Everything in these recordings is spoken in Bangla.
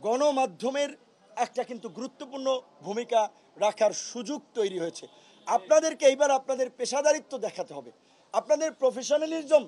গণমাধ্যমের একটা কিন্তু গুরুত্বপূর্ণ ভূমিকা রাখার সুযোগ তৈরি হয়েছে। আপনাদেরকে এইবার আপনাদের পেশাদারিত্ব দেখাতে হবে, আপনাদের প্রফেশনালিজম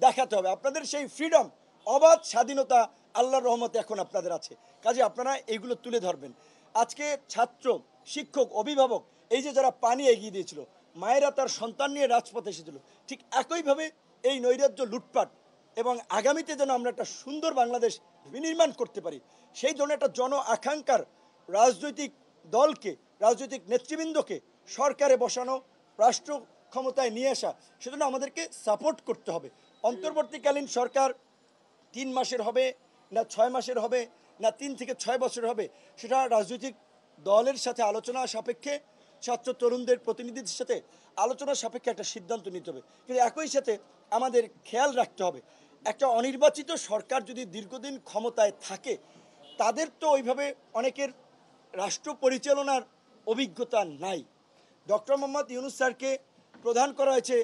দেখাতে হবে, আপনাদের সেই ফ্রিডম, অবাধ স্বাধীনতা আল্লাহর রহমতে এখন আপনাদের আছে। কাজে আপনারা এইগুলো তুলে ধরবেন। আজকে ছাত্র, শিক্ষক, অভিভাবক, এই যে যারা পানি এগিয়ে দিয়েছিল, মায়েরা তার সন্তান নিয়ে রাজপথে এসেছিল, ঠিক একইভাবে এই নৈরাজ্য, লুটপাট এবং আগামীতে যেন আমরা একটা সুন্দর বাংলাদেশ বিনির্মাণ করতে পারি, সেই জন্য একটা জন আকাঙ্ক্ষার রাজনৈতিক দলকে, রাজনৈতিক নেতৃবৃন্দকে সরকারে বসানো, রাষ্ট্র ক্ষমতায় নিয়ে আসা, সেজন্য আমাদেরকে সাপোর্ট করতে হবে। অন্তর্বর্তীকালীন সরকার 3 মাসের হবে না 6 মাসের হবে না 3 থেকে 6 বছর হবে, সেটা রাজনৈতিক দলের সাথে আলোচনা সাপেক্ষে, ছাত্র তরুণদের প্রতিনিধিদের সাথে আলোচনা সাপেক্ষে একটা সিদ্ধান্ত নিতে হবে। কিন্তু একই সাথে আমাদের খেয়াল রাখতে হবে, একটা অনির্বাচিত সরকার যদি দীর্ঘদিন ক্ষমতায় থাকে, তাদের তো ওইভাবে অনেকের রাষ্ট্র পরিচালনার অভিজ্ঞতা নাই। ডক্টর মোহাম্মদ ইউনূস স্যারকে প্রধান করা হয়েছে,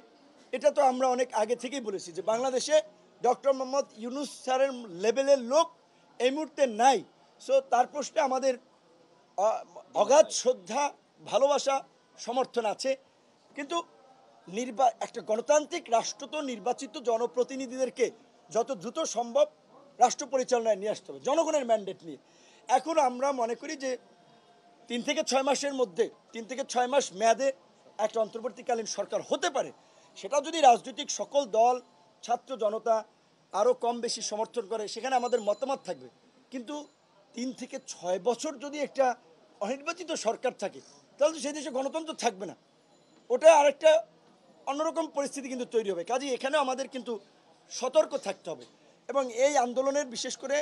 এটা তো আমরা অনেক আগে থেকেই বলেছি যে বাংলাদেশে ডক্টর মোহাম্মদ ইউনূস স্যারের লেভেলের লোক এই মুহূর্তে নাই। সো তার প্রশ্নে আমাদের অগাধ শ্রদ্ধা, ভালোবাসা, সমর্থন আছে। কিন্তু একটা গণতান্ত্রিক রাষ্ট্র তো নির্বাচিত জনপ্রতিনিধিদেরকে যত দ্রুত সম্ভব রাষ্ট্র পরিচালনায় নিয়ে আসতে হবে জনগণের ম্যান্ডেট নিয়ে। এখন আমরা মনে করি যে 3 থেকে 6 মাসের মধ্যে, 3 থেকে 6 মাস মেয়াদে একটা অন্তর্বর্তীকালীন সরকার হতে পারে। সেটা যদি রাজনৈতিক সকল দল, ছাত্র জনতা আরও কম বেশি সমর্থন করে, সেখানে আমাদের মতামত থাকবে। কিন্তু 3 থেকে 6 বছর যদি একটা অনির্বাচিত সরকার থাকে, তাহলে তো সেই দেশে গণতন্ত্র থাকবে না, ওটা আরেকটা অন্যরকম পরিস্থিতি কিন্তু তৈরি হবে। কাজেই এখানেও আমাদের কিন্তু সতর্ক থাকতে হবে। এবং এই আন্দোলনের বিশেষ করে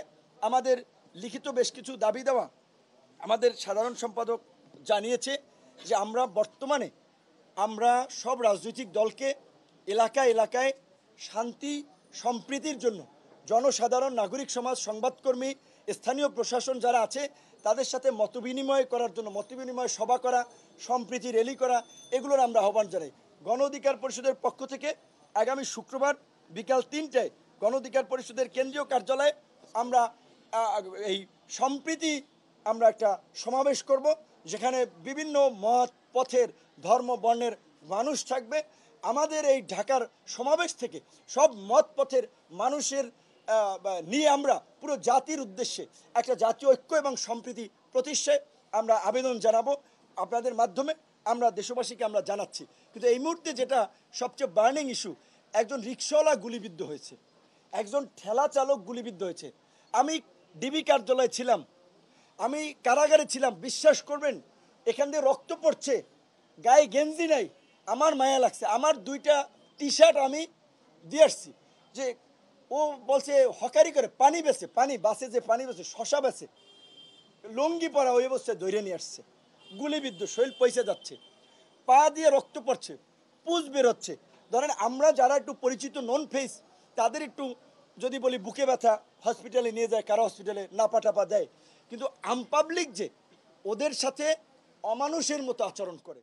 আমাদের লিখিত বেশ কিছু দাবি দেওয়া আমাদের সাধারণ সম্পাদক জানিয়েছে যে বর্তমানে আমরা সব রাজনৈতিক দলকে এলাকায় এলাকায় শান্তি সম্প্রীতির জন্য জনসাধারণ, নাগরিক সমাজ, সংবাদকর্মী, স্থানীয় প্রশাসন যারা আছে তাদের সাথে মতবিনিময় করার জন্য, মতবিনিময় সভা করা, সম্প্রীতি র্যালি করা, এগুলোর আমরা আহ্বান জানাই। গণ অধিকার পরিষদের পক্ষ থেকে আগামী শুক্রবার বিকাল 3টায় গণ অধিকার পরিষদের কেন্দ্রীয় কার্যালয়ে আমরা এই সম্প্রীতি আমরা একটা সমাবেশ করব, যেখানে বিভিন্ন মত, পথের, ধর্ম, বর্ণের মানুষ থাকবে। আমাদের এই ঢাকার সমাবেশ থেকে সব মত পথের মানুষের নিয়ে আমরা পুরো জাতির উদ্দেশ্যে একটা জাতীয় ঐক্য এবং সম্প্রীতি প্রতিষ্ঠায় আমরা আবেদন জানাবো। আপনাদের মাধ্যমে আমরা দেশবাসীকে আমরা জানাচ্ছি। কিন্তু এই মুহূর্তে যেটা সবচেয়ে বার্নিং ইস্যু, একজন রিকশাওয়ালা গুলিবিদ্ধ হয়েছে, একজন ঠেলা চালক গুলিবিদ্ধ হয়েছে। আমি ডিবি কার্যালয়ে ছিলাম, আমি কারাগারে ছিলাম, বিশ্বাস করবেন এখান দিয়ে রক্ত পড়ছে, গায়ে গেঞ্জি নাই, আমার মায়া লাগছে। আমার 2টা টি-শার্ট আমি দিয়ে আসছি। যে ও বলছে হকারি করে পানি বেচে, পানি বাসে যে পানি বেচে, শশা বেচে, লুঙ্গি পরা, ওই অবস্থায় ধরে নিয়ে আসছে, গুলিবিদ্ধ, শরীর পয়সা যাচ্ছে, পা দিয়ে রক্ত পড়ছে, পুজ বেরোচ্ছে। ধরেন আমরা যারা একটু পরিচিত নন ফেস, তাদের একটু যদি বলি বুকে ব্যথা, হসপিটালে নিয়ে যায়, কারা হসপিটালে নাপা টাপা দেয়, কিন্তু আমপাবলিক যে ওদের সাথে অমানুষের মতো আচরণ করে।